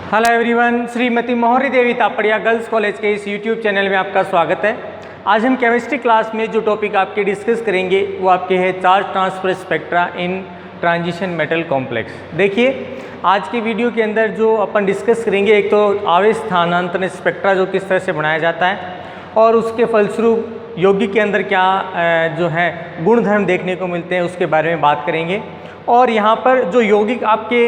Hello everyone, Shrimati मोहरी देवी Tapadia girls college के इस यूट्यूब चैनल में आपका स्वागत है। आज हम केमिस्ट्री क्लास में जो टॉपिक आपके डिस्कस करेंगे वो आपके है चार्ज ट्रांसफर स्पेक्ट्रा इन ट्रांजिशन मेटल कॉम्प्लेक्स। देखिए, आज की वीडियो के अंदर जो अपन डिस्कस करेंगे, एक तो आवेश स्थानांतरण स्पेक्ट्रा जो किस तरह से बनाया जाता है और उसके फलस्वरूप यौगिक के अंदर क्या जो है गुणधर्म देखने को मिलते हैं उसके बारे में बात करेंगे। और यहाँ पर जो यौगिक आपके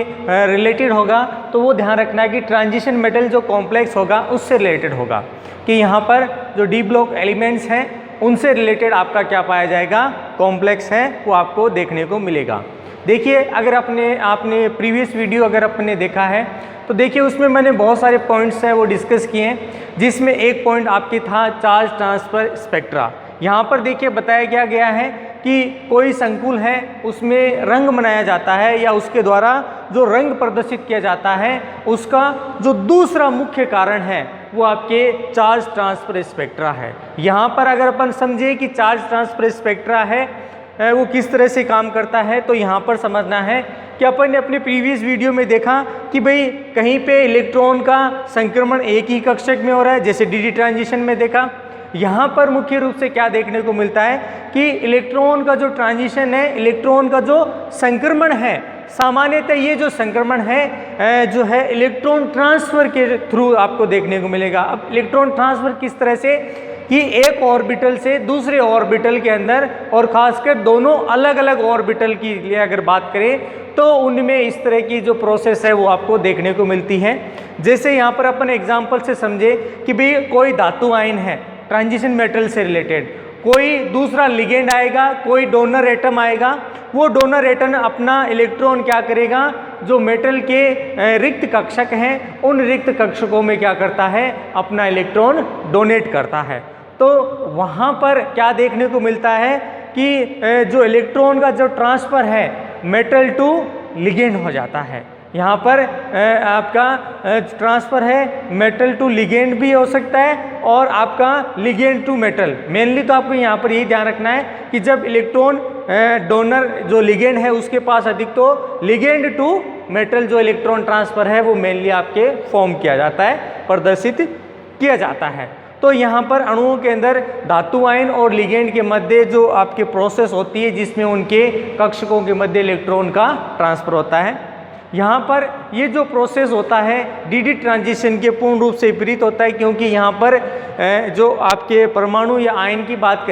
रिलेटेड होगा तो वो ध्यान रखना है कि ट्रांजिशन मेटल जो कॉम्प्लेक्स होगा उससे रिलेटेड होगा, कि यहाँ पर जो डी ब्लॉक एलिमेंट्स हैं उनसे रिलेटेड आपका क्या पाया जाएगा, कॉम्प्लेक्स है वो आपको देखने को मिलेगा। देखिए, अगर आपने प्रीवियस वीडियो अगर आपने देखा है तो देखिए उसमें मैंने बहुत सारे पॉइंट्स हैं वो डिस्कस किए हैं, जिसमें एक पॉइंट आपकी था चार्ज ट्रांसफर स्पेक्ट्रा। यहाँ पर देखिए बताया क्या गया है कि कोई संकुल है उसमें रंग बनाया जाता है या उसके द्वारा जो रंग प्रदर्शित किया जाता है उसका जो दूसरा मुख्य कारण है वो आपके चार्ज ट्रांसफर स्पेक्ट्रा है। यहाँ पर अगर अपन समझे कि चार्ज ट्रांसफर स्पेक्ट्रा है वो किस तरह से काम करता है, तो यहाँ पर समझना है कि अपन ने अपने प्रीवियस वीडियो में देखा कि भाई कहीं पे इलेक्ट्रॉन का संक्रमण एक ही कक्षक में हो रहा है, जैसे डी ट्रांजिशन में देखा। यहाँ पर मुख्य रूप से क्या देखने को मिलता है कि इलेक्ट्रॉन का जो ट्रांजिशन है, इलेक्ट्रॉन का जो संक्रमण है, सामान्यतः ये जो संक्रमण है जो है इलेक्ट्रॉन ट्रांसफर के थ्रू आपको देखने को मिलेगा। अब इलेक्ट्रॉन ट्रांसफर किस तरह से कि एक ऑर्बिटल से दूसरे ऑर्बिटल के अंदर, और खासकर दोनों अलग अलग ऑर्बिटल की लिए अगर बात करें तो उनमें इस तरह की जो प्रोसेस है वो आपको देखने को मिलती है। जैसे यहाँ पर अपन एग्जांपल से समझे कि भाई कोई धातु आयन है ट्रांजिशन मेटल से रिलेटेड, कोई दूसरा लिगेंड आएगा, कोई डोनर एटम आएगा, वो डोनर एटम अपना इलेक्ट्रॉन क्या करेगा, जो मेटल के रिक्त कक्षक हैं उन रिक्त कक्षकों में क्या करता है, अपना इलेक्ट्रॉन डोनेट करता है। तो वहाँ पर क्या देखने को मिलता है कि जो इलेक्ट्रॉन का जो ट्रांसफ़र है मेटल टू लिगेंड हो जाता है। यहाँ पर आपका ट्रांसफ़र है मेटल टू लिगेंड भी हो सकता है और आपका लिगेंड टू मेटल। मेनली तो आपको यहाँ पर यही ध्यान रखना है कि जब इलेक्ट्रॉन डोनर जो लिगेंड है उसके पास अधिक, तो लिगेंड टू मेटल जो इलेक्ट्रॉन ट्रांसफ़र है वो मेनली आपके फॉर्म किया जाता है, प्रदर्शित किया जाता है। तो यहाँ पर अणुओं के अंदर धातु आयन और लिगेंड के मध्य जो आपकी प्रोसेस होती है जिसमें उनके कक्षकों के मध्य इलेक्ट्रॉन का ट्रांसफ़र होता है। यहाँ पर ये जो प्रोसेस होता है डी ट्रांजिशन के पूर्ण रूप से विपरीत होता है, क्योंकि यहाँ पर जो आपके परमाणु या आयन की बात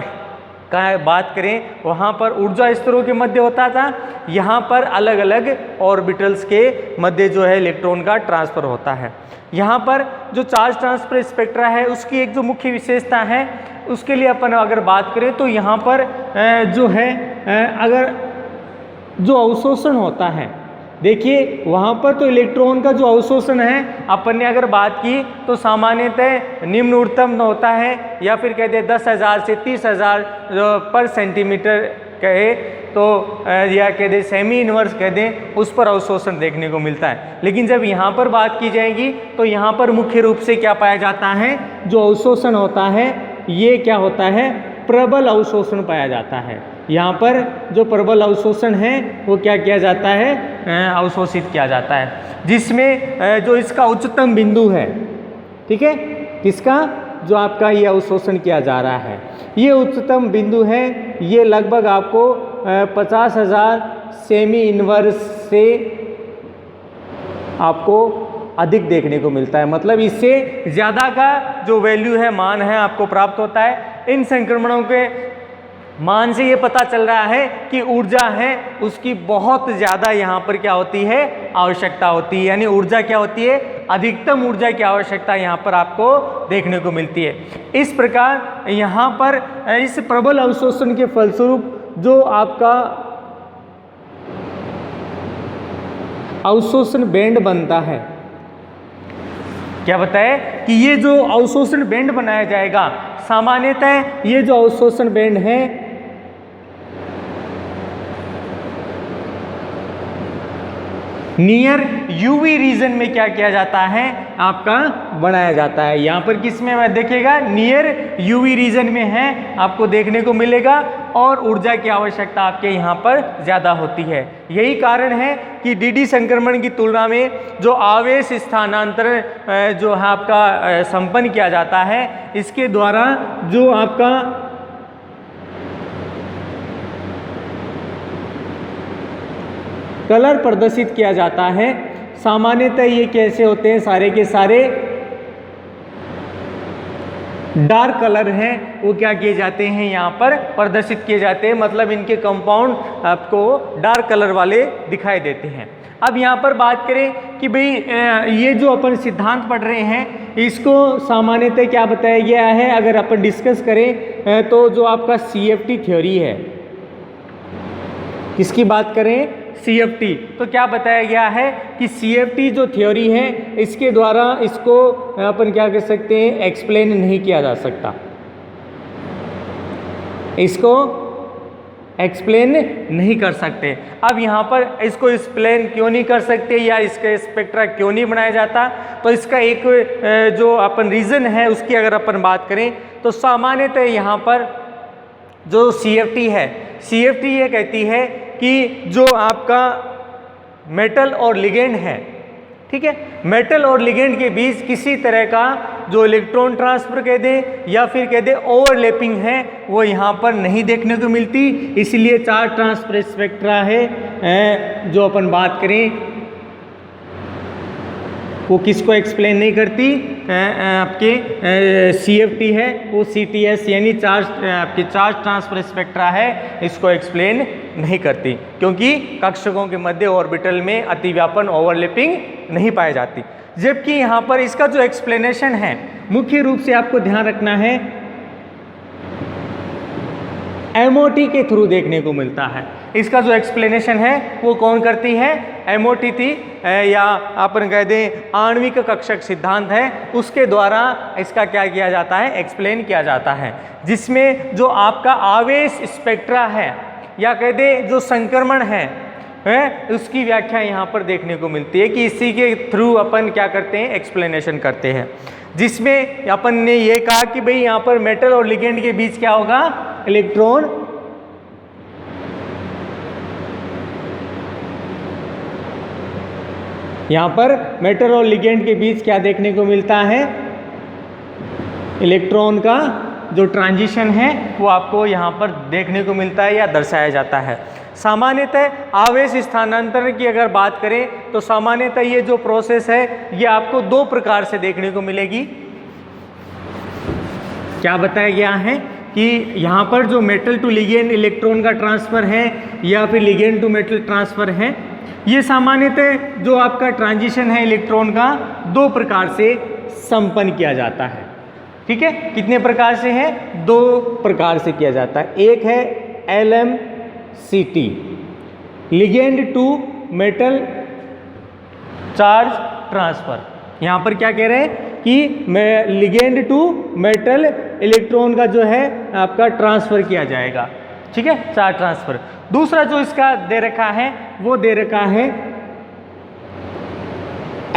करें वहाँ पर ऊर्जा स्तरों के मध्य होता था, यहाँ पर अलग अलग ऑर्बिटल्स के मध्य जो है इलेक्ट्रॉन का ट्रांसफ़र होता है। यहाँ पर जो चार्ज ट्रांसफर स्पेक्ट्रा है उसकी एक जो मुख्य विशेषता है उसके लिए अपन अगर बात करें तो यहाँ पर जो है अगर जो अवशोषण होता है, देखिए वहाँ पर तो इलेक्ट्रॉन का जो अवशोषण है अपन ने अगर बात की तो सामान्यतः निम्न ऊर्ध्वतम होता है, या फिर कहते हैं 10,000 से 30,000 पर सेंटीमीटर कहे तो, या कह दें सेमी इनवर्स कह दें, उस पर अवशोषण देखने को मिलता है। लेकिन जब यहाँ पर बात की जाएगी तो यहाँ पर मुख्य रूप से क्या पाया जाता है, जो अवशोषण होता है ये क्या होता है, प्रबल अवशोषण पाया जाता है। यहाँ पर जो प्रबल अवशोषण है वो क्या किया जाता है, अवशोषित किया जाता है, जिसमें जो इसका उच्चतम बिंदु है, ठीक है, किसका, जो आपका ये अवशोषण किया जा रहा है, ये उच्चतम बिंदु है, ये लगभग आपको 50,000 सेमी इनवर्स से आपको अधिक देखने को मिलता है। मतलब इससे ज़्यादा का जो वैल्यू है, मान है, आपको प्राप्त होता है। इन संक्रमणों के मान से ये पता चल रहा है कि ऊर्जा है उसकी बहुत ज़्यादा यहाँ पर क्या होती है, आवश्यकता होती है। यानी ऊर्जा क्या होती है, अधिकतम ऊर्जा की आवश्यकता यहाँ पर आपको देखने को मिलती है। इस प्रकार यहाँ पर इस प्रबल अवशोषण के फलस्वरूप जो आपका अवशोषण बैंड बनता है, क्या बताए कि ये जो अवशोषण बैंड बनाया जाएगा, सामान्यतः ये जो अवशोषण बैंड है नियर यूवी रीजन में क्या किया जाता है, आपका बनाया जाता है। यहाँ पर किस में देखिएगा, नियर यूवी रीजन में है, आपको देखने को मिलेगा और ऊर्जा की आवश्यकता आपके यहाँ पर ज़्यादा होती है। यही कारण है कि डीडी संक्रमण की तुलना में जो आवेश स्थानांतरण जो है आपका संपन्न किया जाता है, इसके द्वारा जो आपका कलर प्रदर्शित किया जाता है, सामान्यतः ये कैसे होते हैं, सारे के सारे डार्क कलर हैं, वो क्या किए जाते हैं, यहाँ पर प्रदर्शित किए जाते हैं, मतलब इनके कंपाउंड आपको डार्क कलर वाले दिखाई देते हैं। अब यहाँ पर बात करें कि भाई ये जो अपन सिद्धांत पढ़ रहे हैं, इसको सामान्यतः क्या बताया गया है, अगर अपन डिस्कस करें तो जो आपका CFT थ्योरी है, इसकी बात करें CFT, तो क्या बताया गया है कि CFT जो थ्योरी है, इसके द्वारा इसको अपन क्या कह सकते हैं, एक्सप्लेन नहीं किया जा सकता, इसको एक्सप्लेन नहीं कर सकते। अब यहाँ पर इसको एक्सप्लेन क्यों नहीं कर सकते या इसका स्पेक्ट्रा क्यों नहीं बनाया जाता, तो इसका एक जो अपन रीज़न है उसकी अगर अपन बात करें तो सामान्यतः यहाँ पर जो CFT है, CFT ये कहती है कि जो आपका मेटल और लिगेंड है, ठीक है, मेटल और लिगेंड के बीच किसी तरह का जो इलेक्ट्रॉन ट्रांसफर कह दे या फिर कह दे ओवरलैपिंग है, वो यहाँ पर नहीं देखने को मिलती। इसलिए चार्ज ट्रांसफर स्पेक्ट्रा है जो अपन बात करें वो किसको एक्सप्लेन नहीं करती, आपके CFT है वो CTS यानी आपके चार्ज ट्रांसफर स्पेक्ट्रा है, इसको एक्सप्लेन नहीं करती, क्योंकि कक्षकों के मध्य ऑर्बिटल में अतिव्यापन ओवरलैपिंग नहीं पाई जाती। जबकि यहाँ पर इसका जो एक्सप्लेनेशन है, मुख्य रूप से आपको ध्यान रखना है, MOT के थ्रू देखने को मिलता है। इसका जो एक्सप्लेनेशन है वो कौन करती है, MOT थी, या अपन कह दें आणविक कक्षक सिद्धांत है, उसके द्वारा इसका क्या किया जाता है, एक्सप्लेन किया जाता है, जिसमें जो आपका आवेश स्पेक्ट्रा है या कह दें जो संक्रमण है उसकी व्याख्या यहाँ पर देखने को मिलती है कि इसी के थ्रू अपन क्या करते हैं, एक्सप्लेनेशन करते हैं, जिसमें अपन ने ये कहा कि भाई यहाँ पर मेटल और लिगेंड के बीच क्या होगा, इलेक्ट्रॉन यहाँ पर मेटल और लिगेंड के बीच क्या देखने को मिलता है, इलेक्ट्रॉन का जो ट्रांजिशन है वो आपको यहाँ पर देखने को मिलता है या दर्शाया जाता है। सामान्यतः आवेश स्थानांतरण की अगर बात करें तो सामान्यतः ये जो प्रोसेस है ये आपको दो प्रकार से देखने को मिलेगी। क्या बताया गया है कि यहाँ पर जो मेटल टू लिगेंड इलेक्ट्रॉन का ट्रांसफ़र है या फिर लिगेंड टू मेटल ट्रांसफ़र है, ये सामान्यतः जो आपका ट्रांजिशन है इलेक्ट्रॉन का दो प्रकार से संपन्न किया जाता है। ठीक है, कितने प्रकार से है, दो प्रकार से किया जाता है। एक है LMCT, ligand to metal charge transfer. यहाँ पर क्या कह रहे हैं कि लिगेंड टू मेटल इलेक्ट्रॉन का जो है आपका ट्रांसफ़र किया जाएगा। ठीक है, चार्ज ट्रांसफ़र। दूसरा जो इसका दे रखा है वो दे रखा है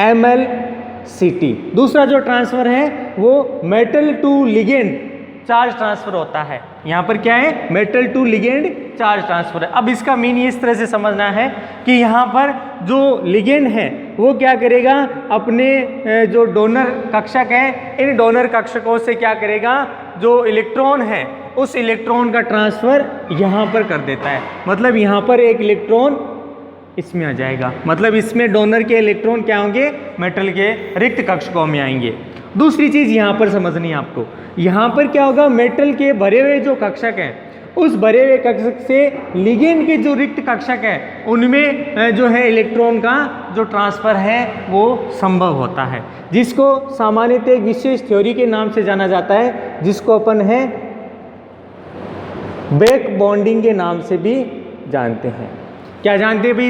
MLCT। दूसरा जो ट्रांसफ़र है वो metal to ligand charge transfer होता है। यहाँ पर क्या है, metal to ligand charge transfer है। अब इसका मीन इस तरह से समझना है कि यहाँ पर जो लिगेंड है वो क्या करेगा, अपने जो डोनर कक्षक है इन डोनर कक्षकों से क्या करेगा, जो इलेक्ट्रॉन है उस इलेक्ट्रॉन का ट्रांसफ़र यहाँ पर कर देता है। मतलब यहाँ पर एक इलेक्ट्रॉन इसमें आ जाएगा, मतलब इसमें डोनर के इलेक्ट्रॉन क्या होंगे, मेटल के रिक्त कक्षकों में आएंगे। दूसरी चीज़ यहाँ पर समझनी है आपको, यहाँ पर क्या होगा, मेटल के भरे हुए जो कक्षक हैं उस भरे हुए कक्षक से लिगेंड के जो रिक्त कक्षक है उनमें जो है इलेक्ट्रॉन का जो ट्रांसफ़र है वो संभव होता है, जिसको सामान्यतः एक विशेष थ्योरी के नाम से जाना जाता है, जिसको अपन है बैक बॉन्डिंग के नाम से भी जानते हैं। क्या जानते हैं भाई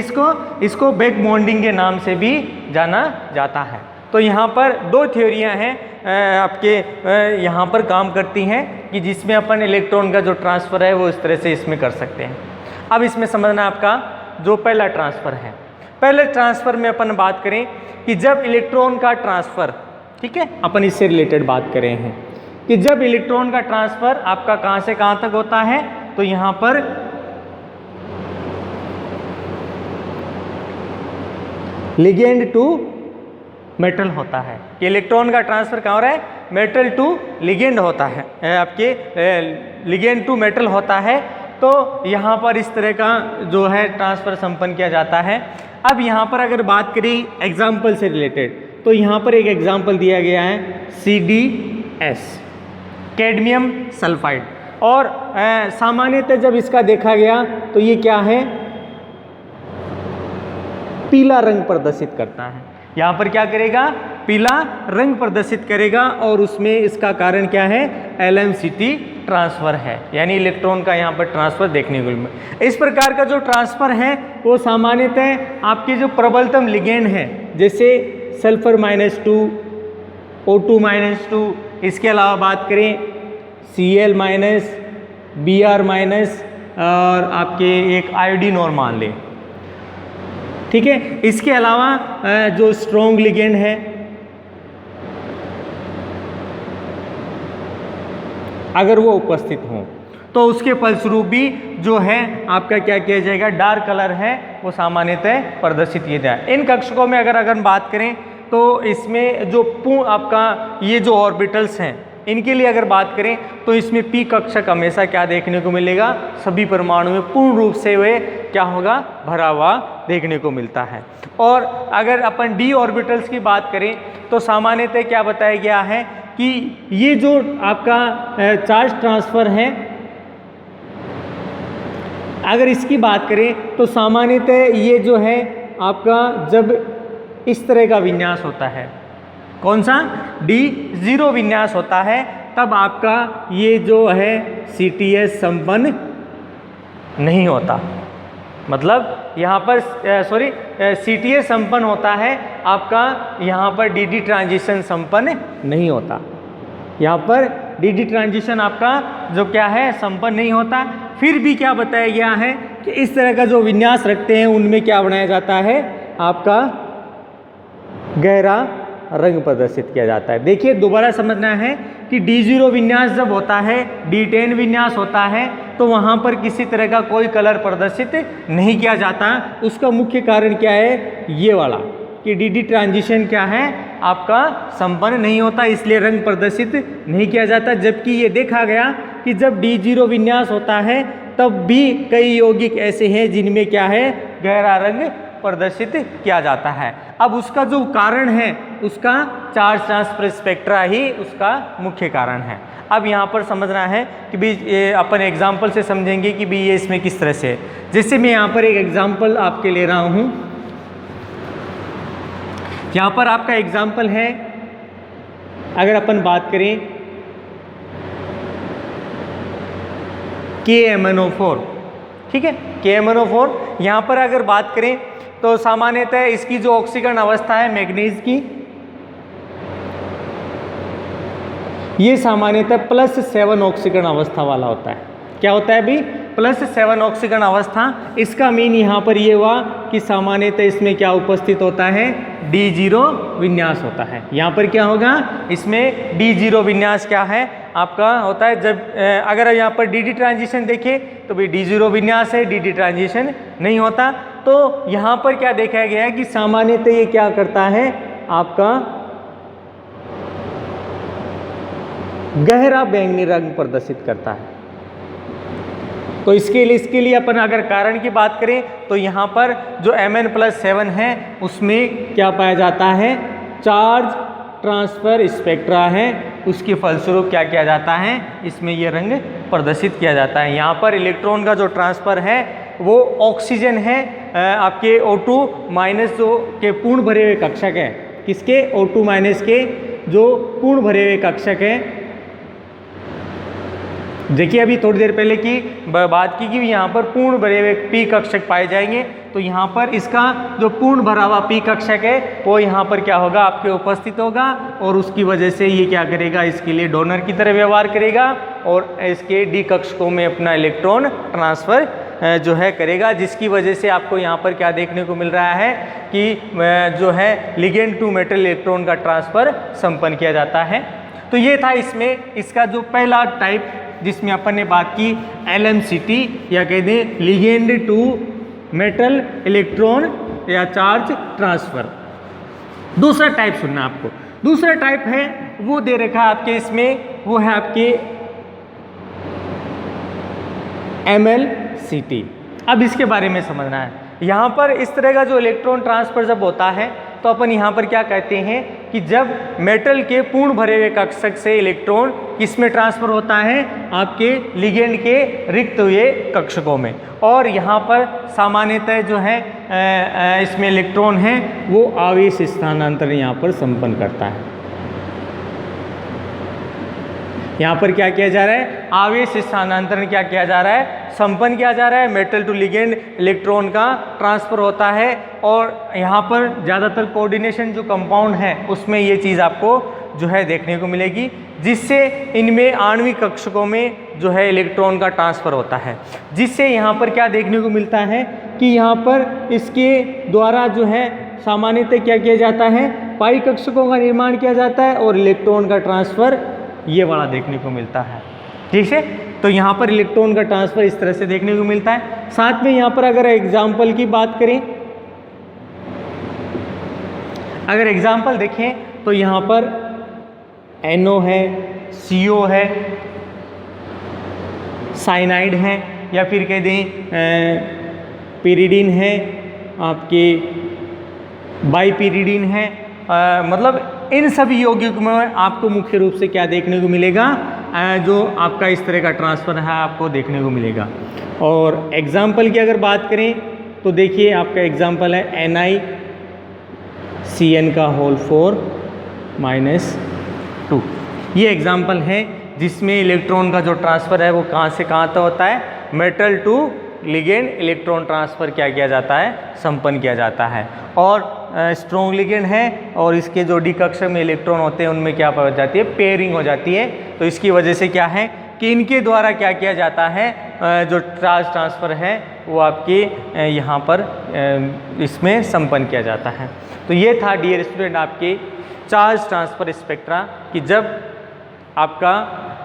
इसको बैक बॉन्डिंग के नाम से भी जाना जाता है। तो यहाँ पर दो थ्योरियाँ हैं आपके यहाँ पर काम करती हैं कि जिसमें अपन इलेक्ट्रॉन का जो ट्रांसफ़र है वो इस तरह से इसमें कर सकते हैं। अब इसमें समझना आपका जो पहला ट्रांसफ़र है, पहले ट्रांसफर में अपन बात करें कि जब इलेक्ट्रॉन का ट्रांसफर, ठीक है, अपन इससे रिलेटेड बात करें हैं कि जब इलेक्ट्रॉन का ट्रांसफर आपका कहां से कहां तक होता है, तो यहां पर लिगेंड टू मेटल होता है। कि इलेक्ट्रॉन का ट्रांसफर कहाँ हो रहा है, मेटल टू लिगेंड होता है, आपके लिगेंड टू मेटल होता है। तो यहाँ पर इस तरह का जो है ट्रांसफर संपन्न किया जाता है। अब यहाँ पर अगर बात करें एग्जाम्पल से रिलेटेड, तो यहाँ पर एक एग्जाम्पल दिया गया है CdS, कैडमियम सल्फाइड। और सामान्यतः जब इसका देखा गया तो ये क्या है, पीला रंग प्रदर्शित करता है। यहाँ पर क्या करेगा, पीला रंग प्रदर्शित करेगा, और उसमें इसका कारण क्या है, LMCT ट्रांसफर है, यानी इलेक्ट्रॉन का यहाँ पर ट्रांसफर देखने को मिला। इस प्रकार का जो ट्रांसफर है वो सामान्यतः आपके जो प्रबलतम लिगेंड है, जैसे सल्फर -2, O2-2, इसके अलावा बात करें Cl-, Br-, और आपके एक आयोडीन और मान लें, ठीक है। इसके अलावा जो स्ट्रॉन्ग लिगेंड है, अगर वो उपस्थित हो तो उसके फलस्वरूप भी जो है आपका क्या किया जाएगा, डार्क कलर है वो सामान्यतः प्रदर्शित किया जाए। इन कक्षकों में अगर बात करें तो इसमें जो आपका ये जो ऑर्बिटल्स हैं, इनके लिए अगर बात करें तो इसमें P कक्षक हमेशा क्या देखने को मिलेगा, सभी परमाणु में पूर्ण रूप से वे क्या होगा, भरा हुआ देखने को मिलता है। और अगर अपन D ऑर्बिटल्स की बात करें तो सामान्यतः क्या बताया गया है कि ये जो आपका चार्ज ट्रांसफर है, अगर इसकी बात करें तो सामान्यतः ये जो है आपका जब इस तरह का विन्यास होता है, कौन सा, D0 विन्यास होता है, तब आपका ये जो है CTS संपन्न नहीं होता। मतलब यहाँ पर CTS संपन्न होता है, आपका यहाँ पर DD ट्रांजिशन संपन्न नहीं होता। यहाँ पर DD ट्रांजिशन आपका जो क्या है, संपन्न नहीं होता। फिर भी क्या बताया गया है कि इस तरह का जो विन्यास रखते हैं उनमें क्या बनाया जाता है, आपका गहरा रंग प्रदर्शित किया जाता है। देखिए दोबारा समझना है कि D0 विन्यास जब होता है, D10 विन्यास होता है, तो वहाँ पर किसी तरह का कोई कलर प्रदर्शित नहीं किया जाता। उसका मुख्य कारण क्या है, ये वाला कि DD ट्रांजिशन क्या है, आपका संपन्न नहीं होता, इसलिए रंग प्रदर्शित नहीं किया जाता। जबकि ये देखा गया कि जब D0 विन्यास होता है तब भी कई यौगिक ऐसे हैं जिनमें क्या है, गहरा रंग प्रदर्शित किया जाता है। अब उसका जो कारण है, उसका चार्ज ट्रांसफर स्पेक्ट्रा ही उसका मुख्य कारण है। अब यहाँ पर समझना है कि भी ये अपन एग्जाम्पल से समझेंगे कि भी ये इसमें किस तरह से है। जैसे मैं यहाँ पर एक एग्जाम्पल आपके ले रहा हूँ, यहाँ पर आपका एग्जाम्पल है, अगर अपन बात करें KMnO4, ठीक है, KMnO4, यहाँ पर अगर बात करें तो सामान्यतः इसकी जो ऑक्सीकरण अवस्था है मैग्नीज की, ये सामान्यतः +7 ऑक्सीकरण अवस्था वाला होता है। क्या होता है अभी, +7 ऑक्सीकरण अवस्था। इसका मीन यहाँ पर ये हुआ कि सामान्यतः इसमें क्या उपस्थित होता है, D0 विन्यास होता है। यहाँ पर क्या होगा, इसमें D0 विन्यास क्या है आपका होता है। जब अगर यहाँ पर DD ट्रांजिशन देखें तो भी D0 विन्यास है, DD ट्रांजिशन नहीं होता। तो यहाँ पर क्या देखा गया है कि सामान्यतः ये क्या करता है, आपका गहरा बैंगनी रंग प्रदर्शित करता है। तो इसके लिए अपन अगर कारण की बात करें तो यहाँ पर जो Mn+7 है उसमें क्या पाया जाता है, चार्ज ट्रांसफर स्पेक्ट्रा है, उसके फलस्वरूप क्या किया जाता है, इसमें ये रंग प्रदर्शित किया जाता है। यहाँ पर इलेक्ट्रॉन का जो ट्रांसफर है वो ऑक्सीजन है, आपके O2- जो के पूर्ण भरे हुए कक्षक है, किसके, O2- के जो पूर्ण भरे हुए कक्षक है। देखिए अभी थोड़ी देर पहले की बात की कि यहाँ पर पूर्ण भरे हुए P कक्षक पाए जाएंगे, तो यहाँ पर इसका जो पूर्ण भरा हुआ P कक्षक है वो यहाँ पर क्या होगा, आपके उपस्थित होगा, और उसकी वजह से ये क्या करेगा, इसके लिए डोनर की तरह व्यवहार करेगा और इसके D कक्षकों में अपना इलेक्ट्रॉन ट्रांसफर जो है करेगा, जिसकी वजह से आपको यहाँ पर क्या देखने को मिल रहा है कि जो है लिगेंड टू मेटल इलेक्ट्रॉन का ट्रांसफ़र संपन्न किया जाता है। तो ये था इसमें इसका जो पहला टाइप जिसमें अपन ने बात की LMCT या कहते हैं लिगेंड टू मेटल इलेक्ट्रॉन या चार्ज ट्रांसफ़र। दूसरा टाइप सुनना आपको, दूसरा टाइप है वो दे रखा है आपके इसमें, वो है आपके MLCT। अब इसके बारे में समझना है। यहाँ पर इस तरह का जो इलेक्ट्रॉन ट्रांसफ़र जब होता है तो अपन यहाँ पर क्या कहते हैं कि जब मेटल के पूर्ण भरे हुए कक्षक से इलेक्ट्रॉन किसमें ट्रांसफ़र होता है, आपके लिगेंड के रिक्त हुए कक्षकों में। और यहाँ पर सामान्यतः जो है इसमें इलेक्ट्रॉन है वो आवेश स्थानांतरण यहाँ पर संपन्न करता है। यहाँ पर क्या किया जा रहा है, आवेश स्थानांतरण क्या किया जा रहा है, संपन्न किया जा रहा है। मेटल टू लिगेंड इलेक्ट्रॉन का ट्रांसफ़र होता है और यहाँ पर ज़्यादातर कोऑर्डिनेशन जो कंपाउंड है उसमें ये चीज़ आपको जो है देखने को मिलेगी, जिससे इनमें आणविक कक्षकों में जो है इलेक्ट्रॉन का ट्रांसफ़र होता है। जिससे यहाँ पर क्या देखने को मिलता है कि यहाँ पर इसके द्वारा जो है सामान्यतः क्या किया जाता है, पाई कक्षकों का निर्माण किया जाता है और इलेक्ट्रॉन का ट्रांसफ़र ये वाला देखने को मिलता है। ठीक है, तो यहाँ पर इलेक्ट्रॉन का ट्रांसफ़र इस तरह से देखने को मिलता है। साथ में यहाँ पर अगर एग्जाम्पल की बात करें, अगर एग्जाम्पल देखें तो यहाँ पर NO है, CO है, साइनाइड है, या फिर कह दें पिरिडीन है, आपके बाईपिरिडीन है। मतलब इन सभी यौगिकों में आपको मुख्य रूप से क्या देखने को मिलेगा, जो आपका इस तरह का ट्रांसफ़र है आपको देखने को मिलेगा। और एग्जाम्पल की अगर बात करें तो देखिए आपका एग्जाम्पल है NiCN का होल 4 -2। ये एग्जाम्पल है जिसमें इलेक्ट्रॉन का जो ट्रांसफ़र है वो कहाँ से कहाँ तक होता है, metal to ligand electron transfer क्या किया जाता है, संपन्न किया जाता है। और स्ट्रॉन्ग लिगेंड है और इसके जो डी कक्षक में इलेक्ट्रॉन होते हैं उनमें क्या हो जाती है, पेयरिंग हो जाती है। तो इसकी वजह से क्या है कि इनके द्वारा क्या किया जाता है, जो चार्ज ट्रांसफ़र है वो आपके यहाँ पर इसमें संपन्न किया जाता है। तो ये था डियर स्टूडेंट आपके चार्ज ट्रांसफ़र स्पेक्ट्रा कि जब आपका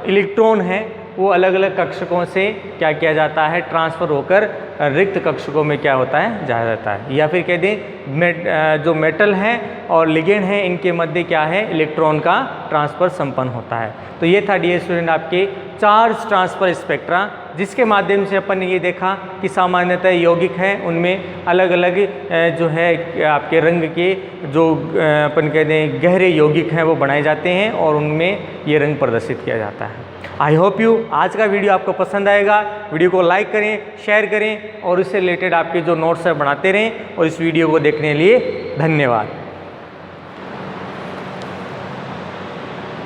इलेक्ट्रॉन है वो अलग अलग कक्षकों से क्या किया जाता है, ट्रांसफ़र होकर रिक्त कक्षकों में क्या होता है, जा जाता है। या फिर कह दें जो मेटल है और लिगेंड है इनके मध्य क्या है, इलेक्ट्रॉन का ट्रांसफ़र संपन्न होता है। तो ये था डियर स्टूडेंट आपके चार्ज ट्रांसफ़र स्पेक्ट्रा, जिसके माध्यम से अपन ने ये देखा कि सामान्यतः यौगिक हैं उनमें अलग अलग जो है आपके रंग के जो अपन कह दें गहरे यौगिक हैं वो बनाए जाते हैं और उनमें ये रंग प्रदर्शित किया जाता है। आई होप यू आज का वीडियो आपको पसंद आएगा। वीडियो को लाइक करें, शेयर करें और इससे रिलेटेड आपके जो नोट्स है बनाते रहें। और इस वीडियो को देखने के लिए धन्यवाद।